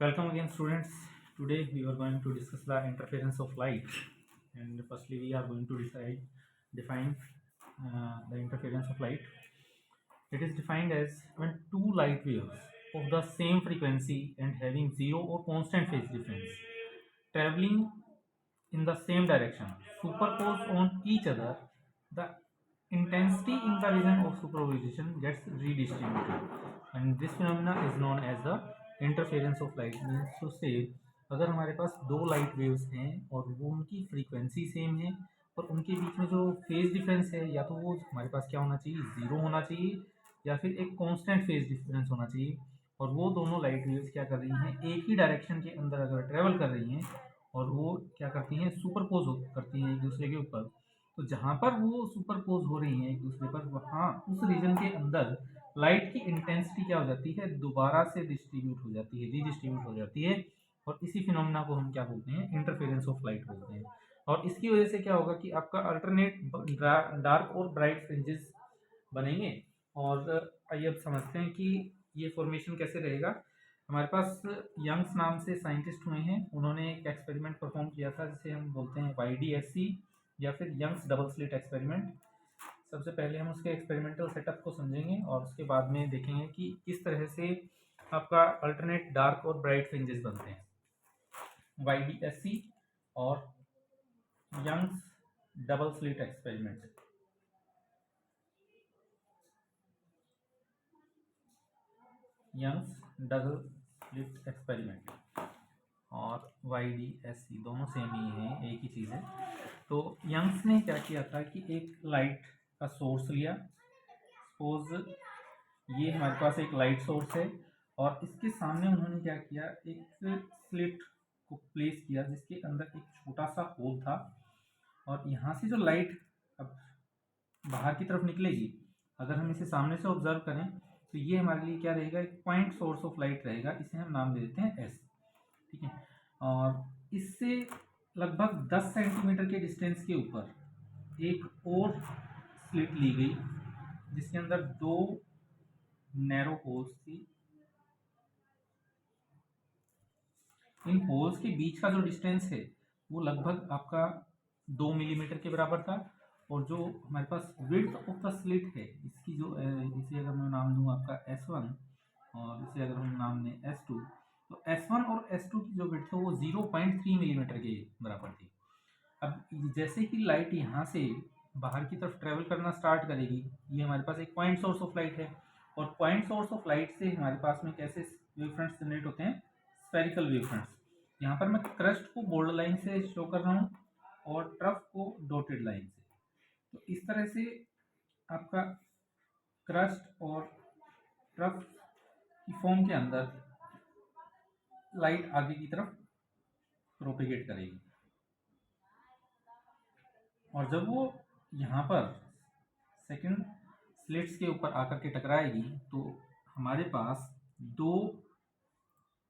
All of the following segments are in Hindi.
Welcome again, students. Today we are going to discuss the interference of light, and firstly we are going to define the interference of light. It is defined as when two light waves of the same frequency and having zero or constant phase difference traveling in the same direction superpose on each other, the intensity in the region of superposition gets redistributed, and this phenomena is known as the interference of light. Means to say अगर हमारे पास दो लाइट वेव्स हैं और वो उनकी फ्रीक्वेंसी सेम है और उनके बीच में जो फेज डिफरेंस है या तो वो हमारे पास क्या होना चाहिए, ज़ीरो होना चाहिए या फिर एक कांस्टेंट फेज डिफरेंस होना चाहिए, और वो दोनों लाइट वेव्स क्या कर रही हैं, एक ही डायरेक्शन के अंदर अगर ट्रेवल कर रही हैं और वो क्या करती हैं, सुपरपोज करती हैं एक दूसरे के ऊपर, तो जहाँ पर वो सुपरपोज हो रही हैं एक दूसरे पर, वहाँ उस रीजन के अंदर लाइट की इंटेंसिटी क्या हो जाती है, दोबारा से डिस्ट्रीब्यूट हो जाती है, रीडिस्ट्रीब्यूट हो जाती है, और इसी फिनोमेना को हम क्या बोलते हैं, इंटरफेरेंस ऑफ लाइट बोलते हैं। और इसकी वजह से क्या होगा कि आपका अल्टरनेट डार्क और ब्राइट फ्रिंजेस बनेंगे। और आइए अब समझते हैं कि ये फॉर्मेशन कैसे रहेगा। हमारे पास यंग्स नाम से साइंटिस्ट हुए हैं, उन्होंने एक एक्सपेरिमेंट परफॉर्म किया था जिसे हम बोलते हैं YDSC या फिर यंग्स डबल स्लिट एक्सपेरिमेंट। सबसे पहले हम उसके एक्सपेरिमेंटल सेटअप को समझेंगे और उसके बाद में देखेंगे कि किस तरह से आपका अल्टरनेट डार्क और ब्राइट फ्रिंजेस बनते हैं। YDSC और Young's double slit experiment. Young's double slit experiment और YDSC दोनों सेम ही हैं, एक ही चीज़ है। तो यंग्स ने क्या किया था कि एक लाइट का सोर्स लिया। सपोज ये हमारे पास एक लाइट सोर्स है और इसके सामने उन्होंने क्या किया, एक स्लिट को प्लेस किया जिसके अंदर एक छोटा सा होल था, और यहाँ से जो लाइट अब बाहर की तरफ निकलेगी, अगर हम इसे सामने से ऑब्जर्व करें तो ये हमारे लिए क्या रहेगा, एक पॉइंट सोर्स ऑफ लाइट रहेगा। इसे हम नाम दे देते हैं एस। ठीक है। और इससे लगभग 10 सेंटीमीटर के डिस्टेंस के ऊपर एक और स्लिट ली गई जिसके अंदर दो नैरो होल्स थी। इन होल्स के बीच का जो डिस्टेंस है वो लगभग आपका 2 मिलीमीटर के बराबर था, और जो हमारे पास विड्थ ऑफ द स्लिट है इसकी जो इसे अगर मैं नाम दूं आपका S1 और इसे अगर हम नाम दें S2, तो S1 और S2 की जो विड्थ है वो 0.3 मिलीमीटर के बराबर थी। अब जैसे ही लाइट यहाँ से बाहर की तरफ ट्रेवल करना स्टार्ट करेगी, ये हमारे पास एक पॉइंट सोर्स ऑफ लाइट है, और पॉइंट सोर्स ऑफ लाइट से हमारे पास में कैसे वेव फ्रंट्स जनरेट होते हैं, स्फेरिकल वेव फ्रंट्स। यहाँ पर मैं क्रस्ट को बोल्ड लाइन से शो कर रहा हूँ और ट्रफ को डॉटेड लाइन से। तो इस तरह से आपका क्रस्ट और ट्रफ की फॉर्म के अंदर लाइट आगे की तरफ प्रोपेगेट करेगी, और जब वो यहाँ पर सेकंड स्लिट्स के ऊपर आकर के टकराएगी तो हमारे पास दो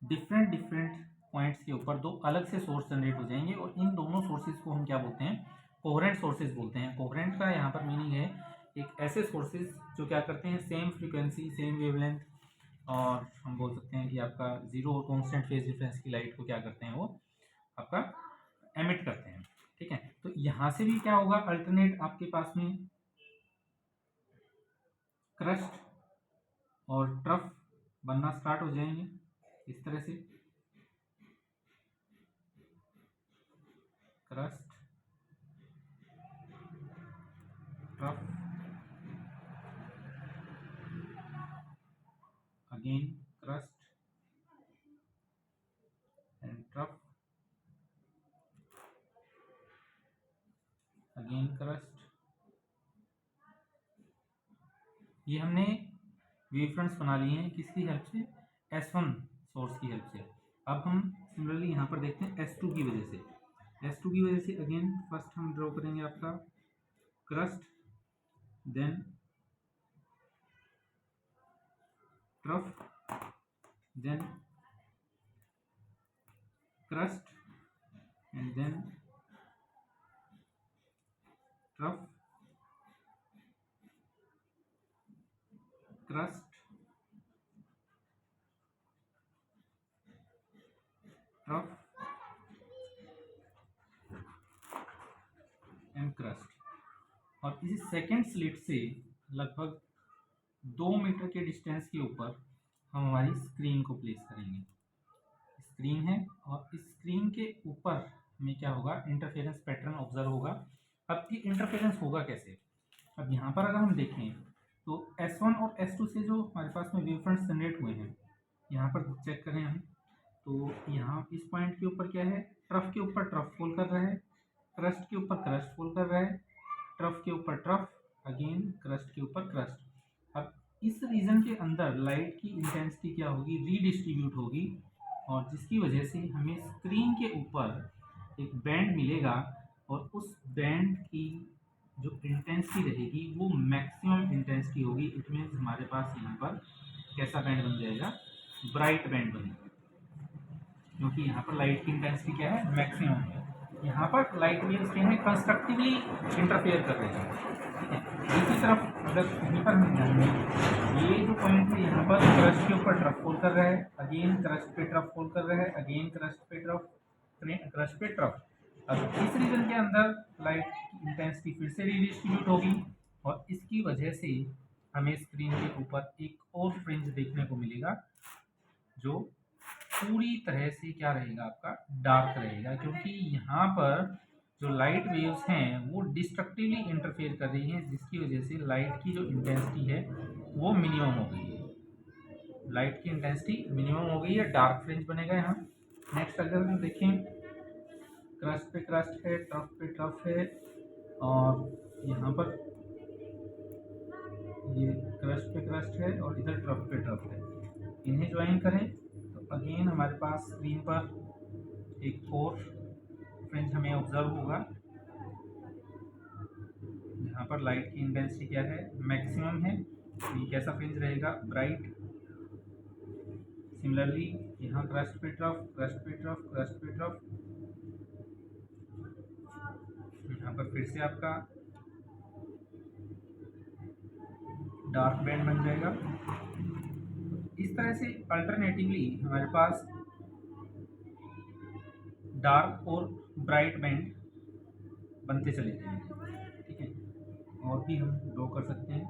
डिफरेंट पॉइंट्स के ऊपर दो अलग से सोर्स जनरेट हो जाएंगे, और इन दोनों सोर्सेज को हम क्या बोलते हैं, कोहेरेंट सोर्सेज बोलते हैं। कोहेरेंट का यहाँ पर मीनिंग है एक ऐसे सोर्सेज जो क्या करते हैं, सेम फ्रीक्वेंसी सेम वेवलेंथ, और हम बोल सकते हैं कि आपका जीरो और कॉन्स्टेंट फेज डिफरेंस की लाइट को क्या करते हैं, वो आपका एमिट करते हैं। ठीक है। तो यहाँ से भी क्या होगा, अल्टरनेट आपके पास में क्रस्ट और ट्रफ बनना स्टार्ट हो जाएंगे इस तरह से। Crust, trough, again crust and trough, again crust. ये हमने वेव फ्रंट्स बना लिए हैं किसकी हेल्प से, S1 सोर्स की हेल्प से। अब हम सिमिलरली यहाँ पर देखते हैं S2 की वजह से। S2 की वजह से अगेन फर्स्ट हम ड्रॉ करेंगे आपका crest, then trough, then crest and then trough, crest trough and crest. और इसी सेकेंड स्लिट से लगभग 2 मीटर के डिस्टेंस के ऊपर हम हमारी स्क्रीन को प्लेस करेंगे। स्क्रीन है और इस स्क्रीन के ऊपर में क्या होगा, इंटरफेरेंस पैटर्न ऑब्जर्व होगा। अब ये इंटरफेरेंस होगा कैसे, अब यहाँ पर अगर हम देखें तो S1 और S2 से जो हमारे पास में वेव फ्रंट्स जनरेट हुए हैं, यहाँ पर चेक करें हम तो यहाँ इस पॉइंट के ऊपर क्या है, ट्रफ के ऊपर ट्रफ फॉल कर रहा है, क्रस्ट के ऊपर क्रस्ट फॉल कर रहा है, ट्रफ के ऊपर ट्रफ, अगेन क्रस्ट के ऊपर क्रस्ट। अब इस रीजन के अंदर लाइट की इंटेंसिटी क्या होगी, रीडिस्ट्रीब्यूट होगी, और जिसकी वजह से हमें स्क्रीन के ऊपर एक बैंड मिलेगा और उस बैंड की जो इंटेंसिटी रहेगी वो मैक्सिमम इंटेंसिटी होगी। इट मीन्स हमारे पास यहाँ पर कैसा बैंड बन जाएगा, ब्राइट बैंड बनेगा, क्योंकि यहाँ पर लाइट की इंटेंसिटी क्या है, मैक्सिमम है। यहाँ पर लाइट वेव्स क्या है, कंस्ट्रक्टिवली इंटरफेयर कर रहे हैं, ठीक है। दूसरी तरफ अगर यहीं पर हम ध्यान दें, ये जो पॉइंट है यहाँ पर क्रस्ट के ऊपर ट्रफ फॉल कर रहा है, अगेन क्रस्ट पे ट्रफ फॉल कर रहा है, अगेन क्रस्ट पे ट्रफ, क्रस्ट पे ट्रफ। अब इस रीजन के अंदर लाइट की इंटेंसिटी फिर से रीडिस्ट्रीब्यूट होगी और इसकी वजह से हमें स्क्रीन के ऊपर एक और फ्रिंज देखने को मिलेगा जो पूरी तरह से क्या रहेगा, आपका डार्क रहेगा, क्योंकि यहाँ पर जो लाइट वेव्स हैं वो डिस्ट्रक्टिवली इंटरफेयर कर रही हैं, जिसकी वजह से लाइट की जो इंटेंसिटी है वो मिनिमम हो गई है, लाइट की इंटेंसिटी मिनिमम हो गई है, डार्क फ्रिंज बनेगा यहाँ। नेक्स्ट अगर हम देखें, क्रस्ट पे क्रस्ट है, ट्रफ पे ट्रफ है, और यहाँ पर ये क्रस्ट पे क्रस्ट है और इधर ट्रफ पे ट्रफ है, इन्हें ज्वाइन करें तो अगेन हमारे पास स्क्रीन पर एक और फ्रिंज हमें ऑब्जर्व होगा, यहाँ पर लाइट की इंटेंसिटी क्या है, मैक्सिमम है, तो ये कैसा फ्रिंज रहेगा, ब्राइट। सिमिलरली यहाँ क्रस्ट पे ट्रफ, क्रस्ट पे ट्रफ, क्रस्ट पे ट्रफ, यहाँ पर फिर से आपका डार्क बैंड बन जाएगा। इस तरह से अल्टरनेटिवली हमारे पास डार्क और ब्राइट बैंड बनते चले जाएंगे, ठीक है। और भी हम ड्रॉ कर सकते हैं,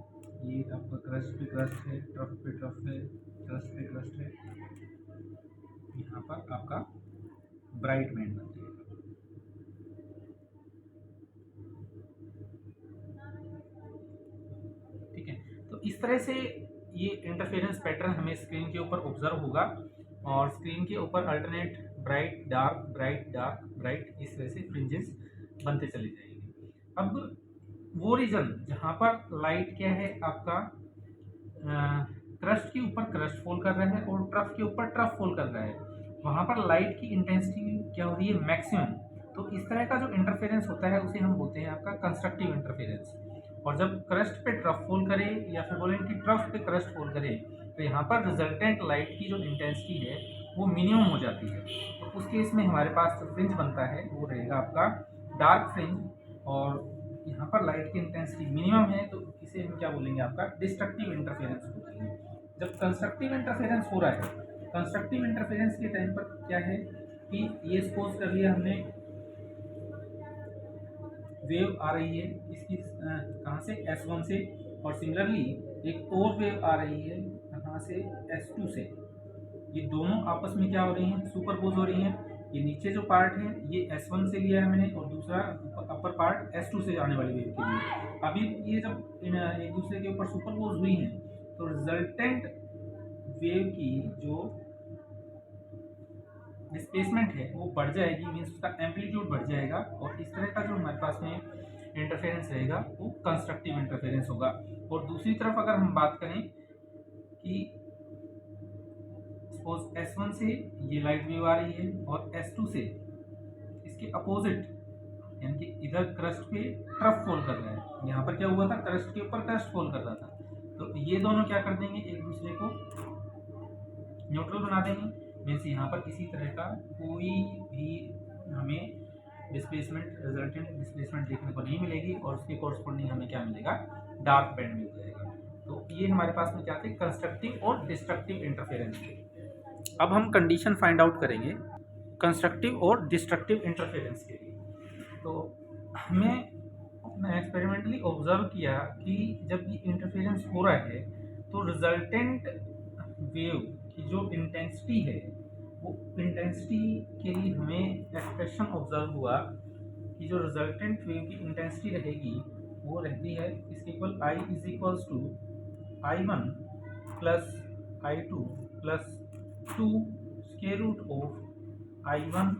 ये आपका क्रस्ट पे क्रस्ट है, ट्रफ पे ट्रफ है, क्रस्ट पे क्रस्ट है, यहाँ पर आपका ब्राइट बैंड बन जाएगा। ठीक है, तो इस तरह से ये इंटरफेरेंस पैटर्न हमें स्क्रीन के ऊपर ऑब्जर्व होगा और स्क्रीन के ऊपर alternate bright dark, bright dark, bright, इस तरह से फ्रिंजेस बनते चले जाएंगे। अब वो रीजन जहाँ पर लाइट क्या है, आपका क्रस्ट के ऊपर क्रस्ट फॉल कर रहा है और ट्रफ के ऊपर ट्रफ फॉल कर रहा है, वहाँ पर लाइट की इंटेंसिटी क्या हो रही है, मैक्सिमम। तो इस तरह का जो इंटरफेरेंस होता है उसे हम बोलते हैं आपका कंस्ट्रक्टिव इंटरफेरेंस। और जब क्रस्ट पे ट्रफ फॉल करे या फिर बोलें कि ट्रफ पे क्रस्ट फॉल करे, तो यहाँ पर रिजल्टेंट लाइट की जो इंटेंसिटी है वो मिनिमम हो जाती है। तो उस केस में हमारे पास जो फ्रिंज बनता है वो रहेगा आपका डार्क फ्रिंज, और यहाँ पर लाइट की इंटेंसिटी मिनिमम है, तो इसे हम क्या बोलेंगे, आपका डिस्ट्रक्टिव इंटरफेरेंस बोलेंगे। जब कंस्ट्रक्टिव इंटरफेरेंस हो रहा है, कंस्ट्रक्टिव इंटरफेरेंस के टाइम पर क्या है कि ये सपोज कर लिया हमने वेव आ रही है इसकी कहाँ से, S1 से, और सिमिलरली एक और वेव आ रही है कहाँ से, S2 से। ये दोनों आपस में क्या हो रही हैं, सुपरपोज हो रही हैं। ये नीचे जो पार्ट है ये S1 से लिया है मैंने, और दूसरा अपर पार्ट S2 से आने वाली वेव के लिए। अभी ये जब एक दूसरे के ऊपर सुपरपोज हुई हैं तो रिजल्टेंट वेव की जो डिस्प्लेसमेंट है वो बढ़ जाएगी, मीन्स उसका एम्पलीट्यूड बढ़ जाएगा, और इस तरह का जो हमारे पास में इंटरफेरेंस रहेगा वो कंस्ट्रक्टिव इंटरफेरेंस होगा। और दूसरी तरफ अगर हम बात करें कि सपोज S1 से ये लाइट वेव आ रही है और S2 से इसके अपोजिट, यानी कि इधर क्रस्ट पे ट्रफ फॉल कर रहा है, यहाँ पर क्या हुआ था, क्रस्ट के ऊपर क्रस्ट फॉल कर रहा था, तो ये दोनों क्या कर देंगे, एक दूसरे को न्यूट्रल बना देंगे। मीन्स यहाँ पर किसी तरह का कोई भी हमें डिस्प्लेसमेंट, रिजल्टेंट डिस्प्लेसमेंट देखने को नहीं मिलेगी, और उसके कॉरस्पॉन्डिंग हमें क्या मिलेगा, डार्क बैंड मिल जाएगा। तो ये हमारे पास में क्या थे, कंस्ट्रक्टिव और डिस्ट्रक्टिव इंटरफेरेंस थे। अब हम कंडीशन फाइंड आउट करेंगे कंस्ट्रक्टिव और डिस्ट्रक्टिव इंटरफेरेंस के लिए। तो हमने एक्सपेरिमेंटली ऑब्जर्व किया कि जब ये इंटरफेरेंस हो रहा है तो रिजल्टेंट वेव की जो इंटेंसिटी है, वो इंटेंसिटी के लिए हमें एक्सप्रेशन ऑब्जर्व हुआ कि जो रिजल्टेंट वेव की इंटेंसिटी रहेगी वो रहती है इसके equal I is equals to I1 plus I2 plus 2 square root of I1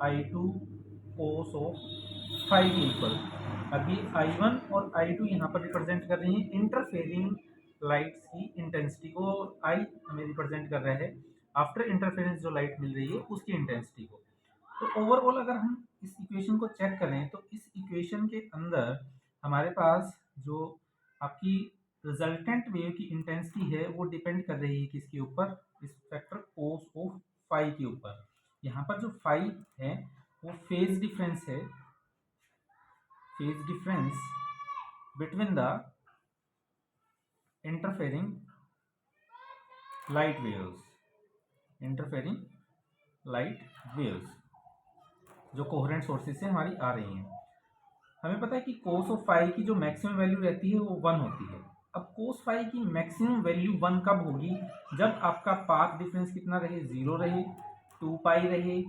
I2 cos of phi के इक्वल। अब ये I1 और I2 यहाँ पर रिप्रेजेंट कर रही हैं इंटरफेयरिंग लाइट्स की इंटेंसिटी को, I हमें रिप्रेजेंट कर रहा है आफ्टर इंटरफेरेंस जो लाइट मिल रही है उसकी इंटेंसिटी को। तो ओवरऑल अगर हम इस इक्वेशन को चेक करें तो इस इक्वेशन के अंदर हमारे पास जो आपकी रिजल्टेंट वेव की इंटेंसिटी है वो डिपेंड कर रही है किसके ऊपर, इस फैक्टर कोस ऑफ फाई के ऊपर। यहाँ पर जो फाई है वो फेज डिफरेंस है, phase difference between the interfering light waves, interfering light waves जो कोहेरेंट सोर्सेज से हमारी आ रही हैं। हमें पता है कि कोस ऑफ फाई की जो मैक्सिमम वैल्यू रहती है वो 1 होती है। अब कोस फाई की मैक्सिमम वैल्यू 1 कब होगी, जब आपका पाथ डिफरेंस कितना रहे, 0 रहे, 2 पाई रहे,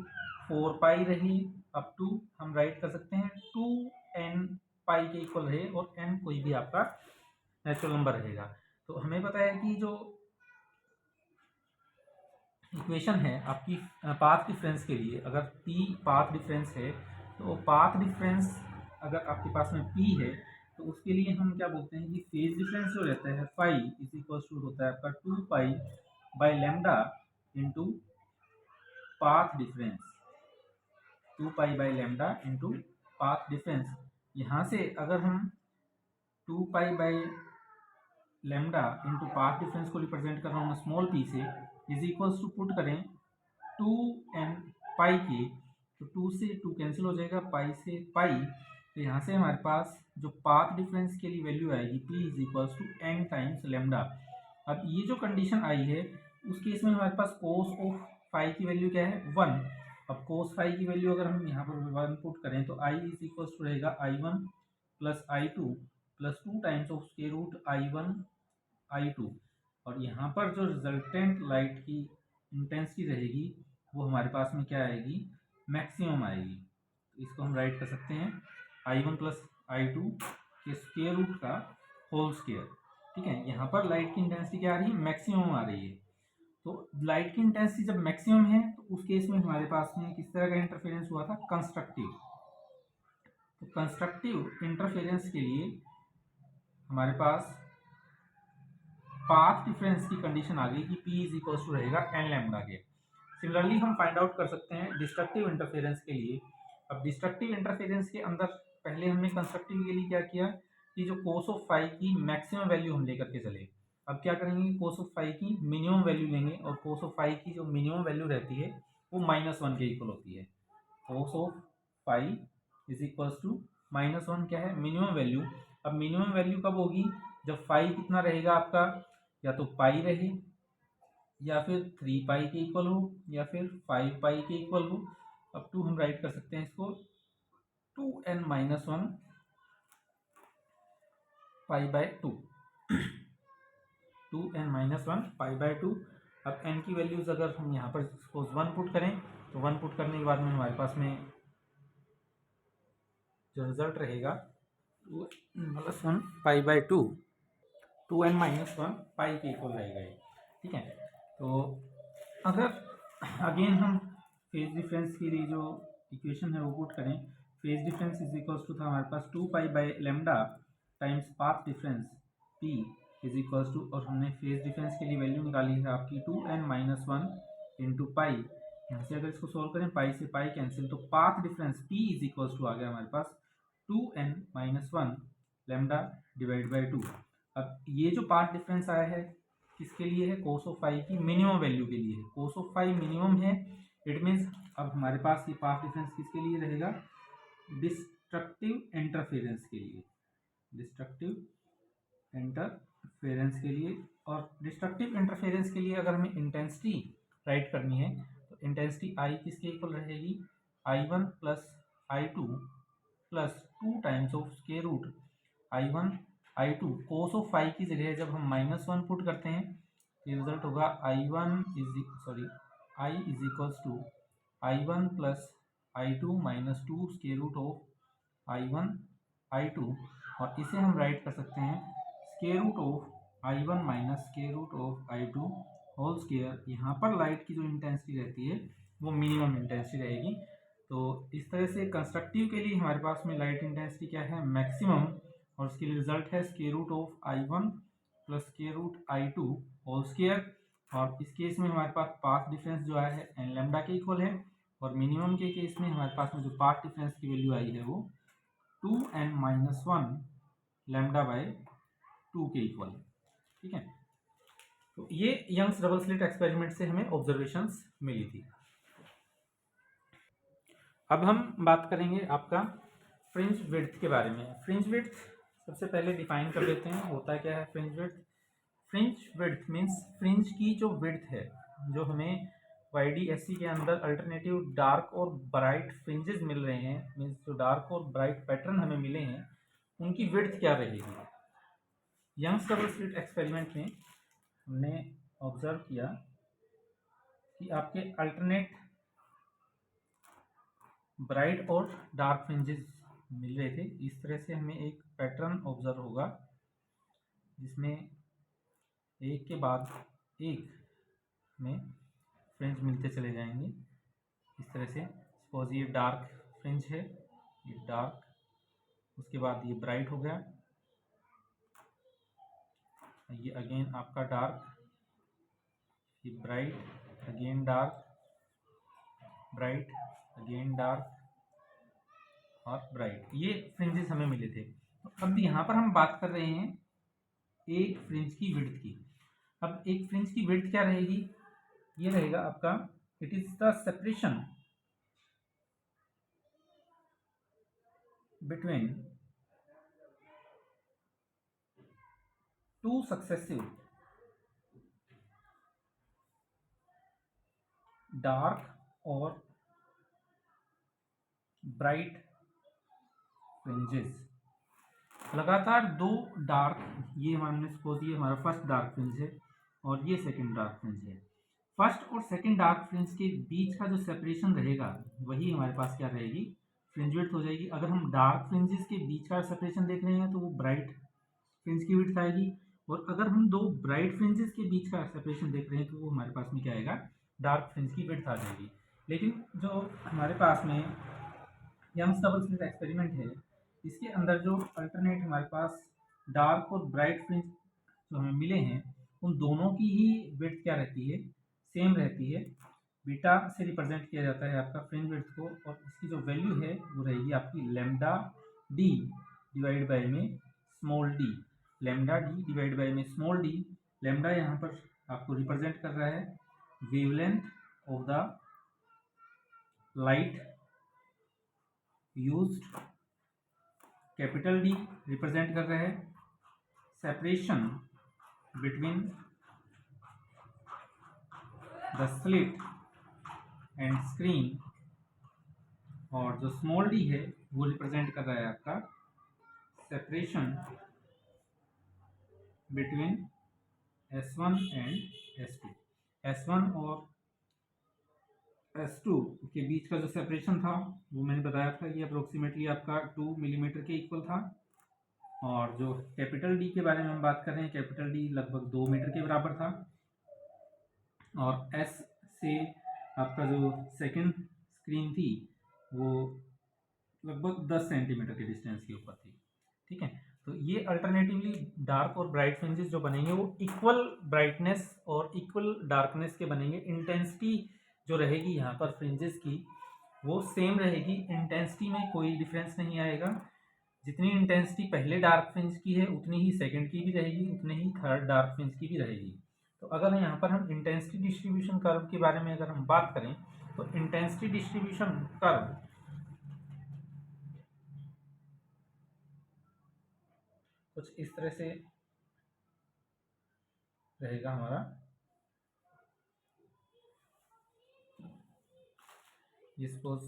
4 पाई रहे, अप टू हम राइट कर सकते हैं 2n पाई के इक्वल रहे, और n कोई भी आपका नेचुरल नंबर रहेगा। तो हमें पता है कि जो इक्वेशन है आपकी पाथ डिफरेंस के लिए, अगर p पाथ डिफरेंस है तो पाथ डिफरेंस अगर आपके पास में p है तो उसके लिए हम क्या बोलते हैं कि फेज डिफरेंस जो रहता है फाई इज इक्वल टू होता है आपका 2 pi by lambda into path difference, 2 pi by lambda into path difference. यहाँ से अगर हम 2 pi by lambda into path difference को रिप्रेजेंट कर रहा हूँ स्मॉल p से, इज इक्वल्स टू पुट करें 2n पाई के, तो 2 से 2 कैंसिल हो जाएगा, पाई से पाई, तो यहाँ से हमारे पास जो पाथ डिफरेंस के लिए वैल्यू आएगी p is equals to n times lambda. अब ये जो कंडीशन आई है उस केस में हमारे पास कोस ऑफ फाई की वैल्यू क्या है, 1। अब कोस फाई की वैल्यू अगर हम यहाँ पर 1 पुट करें तो i इज इक्वल्स टू रहेगा I1 plus I2 plus 2 times of square root I1 I2, और यहाँ पर जो रिजल्टेंट लाइट की इंटेंसिटी रहेगी वो हमारे पास में क्या आएगी, मैक्सिमम आएगी। तो इसको हम राइट कर सकते हैं I1 प्लस I2 के स्क्वायर रूट का होल स्क्वायर। ठीक है, यहाँ पर लाइट की इंटेंसिटी क्या आ रही है, मैक्सिमम आ रही है। तो लाइट की इंटेंसिटी जब मैक्सिमम है तो उस केस में हमारे पास में किस तरह का इंटरफेरेंस हुआ था, कंस्ट्रक्टिव। तो कंस्ट्रक्टिव इंटरफेरेंस के लिए हमारे पास पाथ डिफरेंस की कंडीशन आ गई कि p इज इक्वल टू रहेगा n लैम्डा के। सिमिलरली हम फाइंड आउट कर सकते हैं डिस्ट्रक्टिव इंटरफेरेंस के लिए। अब डिस्ट्रक्टिव इंटरफेरेंस के अंदर पहले हमने कंस्ट्रक्टिव के लिए क्या किया कि जो कोस ऑफ फाई की मैक्सिमम वैल्यू हम लेकर के चले। अब क्या करेंगे, कोस ऑफ फाई की मिनिमम वैल्यू लेंगे, और कोस ऑफ फाई की जो मिनिमम वैल्यू रहती है वो -1 के इक्वल होती है। Cos of phi is equals to -1 क्या है, मिनिमम वैल्यू। अब मिनिमम वैल्यू कब होगी, जब फाई कितना रहेगा आपका, या तो पाई रहे, या फिर 3 पाई के इक्वल हो, या फिर 5 पाई के इक्वल हो। अब 2 हम राइट कर सकते हैं इसको 2n minus 1 pi by 2, 2n minus 1 pi by 2। अब n की वैल्यूज अगर हम यहाँ पर सपोज 1 पुट करें तो 1 पुट करने के बाद में हमारे पास में जो रिजल्ट रहेगा 2n pi by 2, 2n minus 1 पाई के इक्वल रहेगा ये। ठीक है, तो अगर अगेन हम फेज डिफरेंस के लिए जो इक्वेशन है वो पुट करें, phase difference is equals to था हमारे पास 2 pi by lambda times path difference p is equals to, और हमने फेज डिफरेंस के लिए वैल्यू निकाली है आपकी 2n माइनस 1 इंटू पाई। यहाँ से अगर इसको सॉल्व करें पाई से पाई कैंसिल, तो path difference p is equals to आ गया हमारे पास 2n minus 1 lambda divide by 2। अब ये जो पाथ डिफरेंस आया है किसके लिए है, कोस ऑफ फाई की मिनिमम वैल्यू के लिए है। कोस ऑफ फाई मिनिमम है, इट मीन्स अब हमारे पास ये पाथ डिफरेंस किसके लिए रहेगा, डिस्ट्रक्टिव इंटरफेरेंस के लिए, डिस्ट्रक्टिव इंटरफेरेंस के लिए। और डिस्ट्रक्टिव इंटरफेरेंस के लिए अगर हमें इंटेंसिटी राइट करनी है तो इंटेंसिटी आई किसके इक्वल रहेगी, I1 plus I2 plus 2 times of square root I1 I2 cos of phi की जगह जब हम -1 पुट करते हैं तो रिजल्ट होगा I is equals to I1 plus I2 minus 2 square root of I1 I2, और इसे हम राइट कर सकते हैं square root of I1 minus square root of I2 whole square. यहाँ पर लाइट की जो इंटेंसिटी रहती है वो मिनिमम इंटेंसिटी रहेगी। तो इस तरह से कंस्ट्रक्टिव के लिए हमारे पास में लाइट इंटेंसिटी क्या है, मैक्सिमम, और उसके लिए रिजल्ट है square root of I1 plus square root I2 whole square. और इस केस में हमारे पास पाथ डिफरेंस जो आया है एन लैम्डा के इक्वल है, और मिनिमम के केस में हमारे पास में जो पाथ डिफरेंस की वैल्यू आई है वो 2n-1 लैम्डा बाय 2 के इक्वल है। ठीक है, तो ये यंग्स डबल स्लिट एक्सपेरिमेंट से हमें ऑब्जर्वेशंस मिली थी। अब हम बात करेंगे आपका फ्रिंज विड्थ के बारे में। फ्रिंज विड्थ सबसे पहले डिफाइन कर देते हैं, होता क्या है fringe width. Fringe width means fringe की जो विड्थ है, जो हमें YDSC के अंदर अल्टरनेटिव डार्क और ब्राइट फ्रिंजेस मिल रहे हैं, मीन्स जो डार्क और ब्राइट पैटर्न हमें मिले हैं उनकी विड्थ क्या रहेगी। यंग्स डबल स्लिट एक्सपेरिमेंट में हमने ऑब्जर्व किया कि आपके अल्टरनेट ब्राइट और डार्क फ्रिंजेस मिल रहे थे। इस तरह से हमें एक पैटर्न ऑब्जर्व होगा जिसमें एक के बाद एक में फ्रिंज मिलते चले जाएंगे। इस तरह से सपोज ये डार्क फ्रिंज है, ये डार्क, उसके बाद ये ब्राइट हो गया, ये अगेन आपका डार्क, ये bright, again dark, bright, again dark और ब्राइट, ये फ्रिंजेस हमें मिले थे। तो अब यहाँ पर हम बात कर रहे हैं एक फ्रिंज की विड्थ की। अब एक फ्रिंज की विड्थ क्या रहेगी, ये रहेगा आपका, it is the separation between two successive dark और ब्राइट फ्रिंजेस। लगातार दो डार्क, ये हमने सपोज ये हमारा फर्स्ट डार्क फ्रिंज है और ये सेकंड डार्क फ्रिंज है। फर्स्ट और सेकंड डार्क फ्रिंज के बीच का जो सेपरेशन रहेगा वही हमारे पास क्या रहेगी, फ्रिंज विड्थ हो जाएगी। अगर हम डार्क फ्रिंजेस के बीच का सेपरेशन देख रहे हैं तो वो ब्राइट फ्रिंज की विड्थ आएगी, और अगर हम दो ब्राइट फ्रिंजेस के बीच का सेपरेशन देख रहे हैं तो वो हमारे पास में क्या आएगा, डार्क फ्रिंज की विड्थ आ जाएगी। लेकिन जो हमारे पास में यंग्स डबल स्लिट एक्सपेरिमेंट है, इसके अंदर जो अल्टरनेट हमारे पास डार्क और ब्राइट फ्रिंज जो हमें मिले हैं उन दोनों की ही विड्थ क्या रहती है, सेम रहती है। बीटा से रिप्रेजेंट किया जाता है आपका फ्रिंज विड्थ को, और इसकी जो वैल्यू है वो रहेगी आपकी लैम्डा डी डिवाइड बाय में small D, lambda D divide by में स्मॉल डी। लैम्डा यहाँ पर आपको रिप्रेजेंट कर रहा है wavelength of the light used, capital D represent कर रहा है separation between the slit and screen, और जो स्मॉल डी है वो रिप्रेजेंट कर रहा है आपका separation between S1 and S2। S1 और S2 के बीच का जो सेपरेशन था वो मैंने बताया था कि अप्रोक्सीमेटली आपका 2 मिलीमीटर के इक्वल था, और जो कैपिटल डी के बारे में हम बात कर रहे हैं, कैपिटल डी लगभग 2 मीटर के बराबर था, और S से आपका जो सेकंड स्क्रीन थी वो लगभग 10 सेंटीमीटर के डिस्टेंस के ऊपर थी। ठीक है, तो ये अल्टरनेटिवली डार्क और ब्राइट फ्रिंजेस जो बनेंगे वो इक्वल ब्राइटनेस और इक्वल डार्कनेस के बनेंगे। इंटेंसिटी जो रहेगी यहाँ पर फ्रिंजेस की वो सेम रहेगी, इंटेंसिटी में कोई डिफरेंस नहीं आएगा। जितनी इंटेंसिटी पहले डार्क फ्रिंज की है उतनी ही सेकंड की भी रहेगी, उतनी ही थर्ड डार्क फ्रिंज की भी रहेगी। तो अगर यहाँ पर हम इंटेंसिटी डिस्ट्रीब्यूशन कर्व के बारे में अगर हम बात करें तो इंटेंसिटी डिस्ट्रीब्यूशन कर्व कुछ इस तरह से रहेगा हमारा। ये सपोज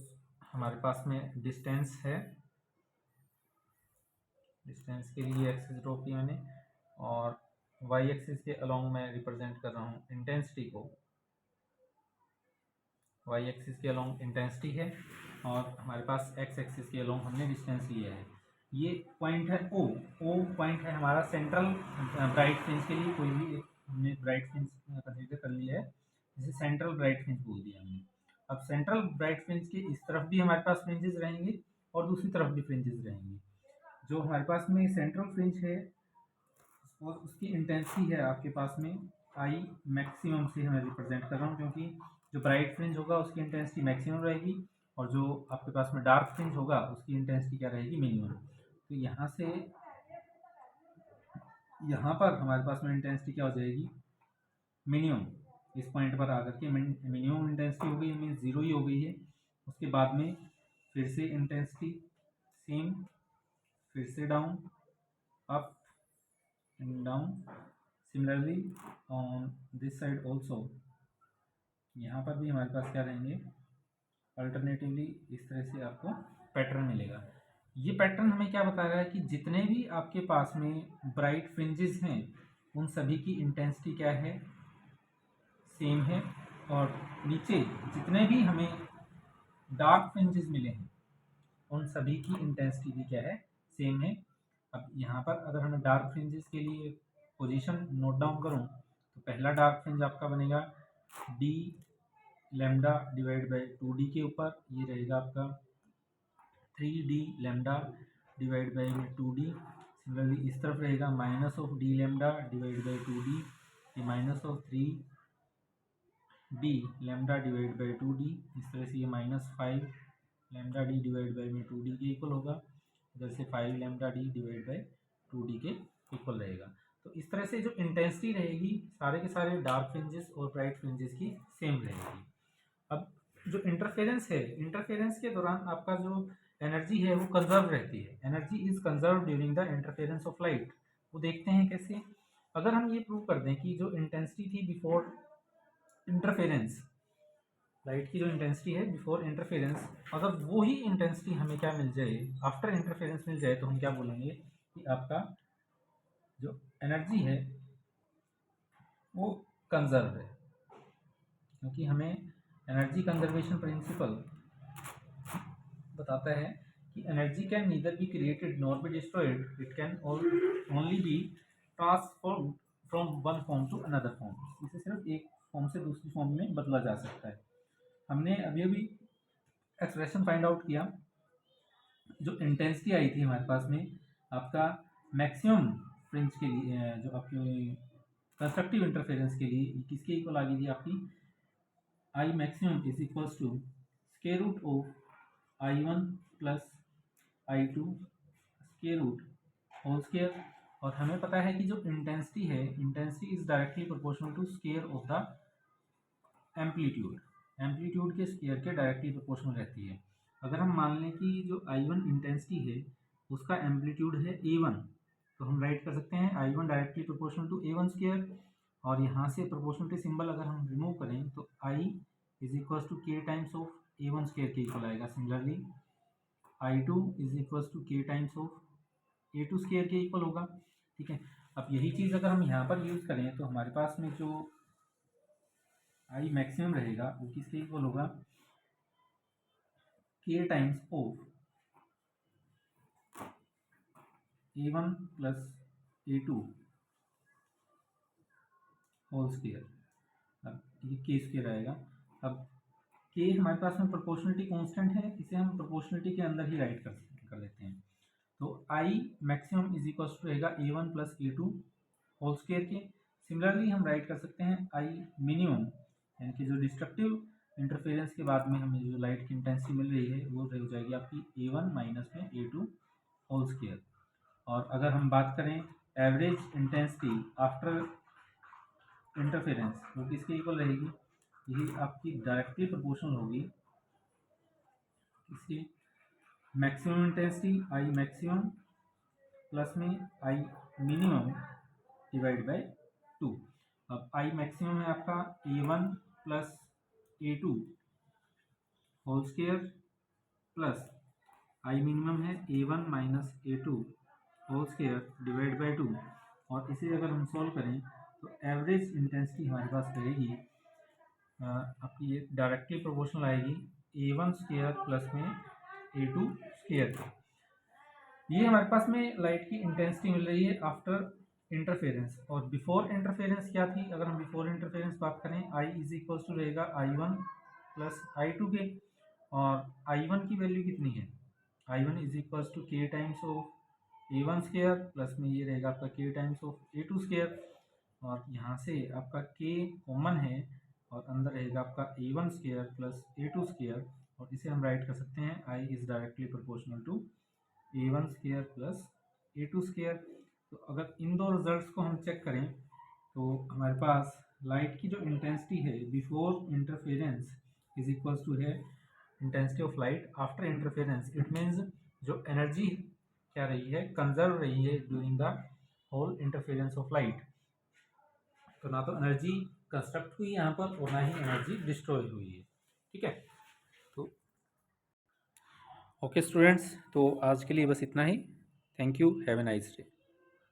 हमारे पास में डिस्टेंस है, डिस्टेंस के लिए एक्सिस ड्रॉ किया मैंने, और वाई एक्सिस के अलोंग मैं रिप्रेजेंट कर रहा हूँ इंटेंसिटी को। वाई एक्सिस के अलोंग इंटेंसिटी है और हमारे पास एक्स एक्सिस के अलोंग हमने डिस्टेंस लिया है। ये पॉइंट है ओ पॉइंट है हमारा सेंट्रल ब्राइट फ्रिंज के लिए। कोई भी एक हमने ब्राइट फ्रिंज कंसीडर कर लिया है, जिसे सेंट्रल ब्राइट फ्रिंज बोल दिया हमने। अब सेंट्रल ब्राइट फ्रिंज के इस तरफ भी हमारे पास फ्रिंजेस रहेंगे और दूसरी तरफ भी फ्रिंजेस रहेंगे। जो हमारे पास में सेंट्रल फ्रिंज है और उसकी इंटेंसिटी है आपके पास में आई मैक्सिमम से मैं रिप्रेजेंट कर रहा हूँ, क्योंकि जो ब्राइट फ्रिंज होगा उसकी इंटेंसिटी मैक्सिमम रहेगी और जो आपके पास में डार्क फ्रिंज होगा उसकी इंटेंसिटी क्या रहेगी, मिनिमम। तो यहाँ से यहाँ पर हमारे पास में इंटेंसिटी क्या हो जाएगी, मिनिमम। इस पॉइंट पर आकर के मिनिमम इंटेंसिटी हो गई, मीन्स ज़ीरो ही हो गई है। उसके बाद में फिर से इंटेंसिटी सेम, फिर से down, up and down. Similarly on this side also, यहाँ पर भी हमारे पास क्या रहेंगे, अल्टरनेटिवली इस तरह से आपको पैटर्न मिलेगा। ये पैटर्न हमें क्या बता रहा है कि जितने भी आपके पास में ब्राइट फ्रिंजेस हैं उन सभी की इंटेंसिटी क्या है, सेम है, और नीचे जितने भी हमें डार्क फ्रिंजेस मिले हैं उन सभी की इंटेंसिटी भी क्या है, सेम है। अब यहाँ पर अगर हमें डार्क फ्रिंजेस के लिए पोजीशन नोट डाउन करूँ तो पहला डार्क फ्रिंज आपका बनेगा D lambda divide by 2d के ऊपर, ये रहेगा आपका 3d lambda divide by 2d। Similarly इस तरफ रहेगा minus of D lambda divide by 2d, ये minus of 3d lambda divide by 2d। इस तरह से ये minus 5 lambda D divide by में 2d के इक्वल होगा, इधर से 5 lambda D divide by 2d के इक्वल रहेगा। तो इस तरह से जो इंटेंसिटी रहेगी सारे के सारे डार्क फ्रिंजेस और ब्राइट फ्रिंजेस की सेम रहेगी। अब जो इंटरफेरेंस है, इंटरफेरेंस के दौरान आपका जो एनर्जी है वो कंजर्व रहती है। Energy is conserve during the interference of light. वो देखते हैं कैसे। अगर हम ये प्रूव कर दें कि जो इंटेंसिटी थी बिफोर इंटरफेरेंस, लाइट की जो इंटेंसिटी है बिफोर इंटरफेरेंस, अगर वो ही इंटेंसिटी हमें क्या मिल जाए, आफ्टर इंटरफेरेंस मिल जाए, तो हम क्या बोलेंगे कि आपका जो एनर्जी है वो कंजर्व है। क्योंकि हमें एनर्जी कंजर्वेशन प्रिंसिपल बताता है कि energy can neither be created nor be destroyed, it can only be transform from one form to another form. इसे सिर्फ एक फॉर्म से दूसरी फॉर्म में बदला जा सकता है। हमने अभी अभी एक्सप्रेशन फाइंड आउट किया। जो इंटेंसिटी आई थी हमारे पास में आपका मैक्सिमम फ्रिंज के लिए, जो आपकी कंस्ट्रक्टिव इंटरफेरेंस के लिए किसके इक्वल आ गई थी आपकी, I maximum is equals to square root of I1 plus I2 square root whole square. और हमें पता है कि जो इंटेंसिटी है, intensity is directly proportional to square of the amplitude. Amplitude के स्क्वायर के डायरेक्टली प्रोपोर्शनल रहती है। अगर हम मान लें कि जो I1 इंटेंसिटी है उसका एम्पलीट्यूड है A1, तो हम राइट कर सकते हैं I1 directly proportional to A1 square, और यहाँ से प्रोपोर्शनलिटी सिंबल अगर हम रिमूव करें तो I is equal to K times of A1 square के इक्वल आएगा। Similarly I2 is equal to K times of A2 square के इक्वल होगा। ठीक है। अब यही चीज़ अगर हम यहाँ पर यूज़ करें तो हमारे पास में जो I मैक्सिमम रहेगा वो किसके इक्वल होगा, K times of A1 plus A2 whole square. अब ये के स्क्वायर आएगा। अब के हमारे पास में प्रोपोर्शनलिटी कांस्टेंट है, इसे हम प्रोपोर्शनलिटी के अंदर ही राइट कर लेते हैं। तो I maximum is equal to रहेगा A1 plus A2 whole square के। सिमिलरली हम राइट कर सकते हैं आई मिनिमम, यानी कि जो डिस्ट्रक्टिव इंटरफेरेंस के बाद में हमें जो लाइट की इंटेंसिटी मिल रही है वो हो जाएगी आपकी A1 माइनस में A2 होल स्क्वायर। और अगर हम बात करें एवरेज इंटेंसिटी आफ्टर इंटरफेरेंस, वो किसके इक्वल रहेगी, यही आपकी डायरेक्टली प्रोपोर्शनल होगी इसकी maximum intensity I maximum plus में आई मिनिमम डिवाइड बाय 2। अब आई मैक्सिमम है आपका A1 plus A2 whole square plus I minimum है A1 minus A2 whole square divide by 2, और इसे अगर हम सॉल्व करें तो एवरेज इंटेंसिटी हमारे पास रहेगी आपकी ये डायरेक्टली प्रोपोर्शनल आएगी A1 स्क्वायर प्लस में A2 स्क्वायर। ये हमारे पास में लाइट की इंटेंसिटी मिल रही है आफ्टर इंटरफेरेंस। और बिफोर इंटरफेरेंस क्या थी, अगर हम बिफोर इंटरफेरेंस बात करें I इज इक्वल टू रहेगा I1 प्लस I2 के, और I1 की वैल्यू कितनी है, I1 is equal to K times of A1 square plus में ये रहेगा आपका K times of A2 square, और यहाँ से आपका K कॉमन है और अंदर रहेगा आपका A1 square plus A2 square, और इसे हम राइट कर सकते हैं I is directly proportional to A1 square plus A2 square. तो अगर इन दो रिजल्ट्स को हम चेक करें तो हमारे पास लाइट की जो इंटेंसिटी है before interference is equals to है intensity of light after interference. It means जो एनर्जी क्या रही है, कंजर्व रही है during the whole interference of light. तो ना तो एनर्जी कंस्ट्रक्ट हुई यहाँ पर और ना ही एनर्जी डिस्ट्रॉय हुई है। ठीक है, तो ओके स्टूडेंट्स, तो आज के लिए बस इतना ही। Thank you, have a nice day.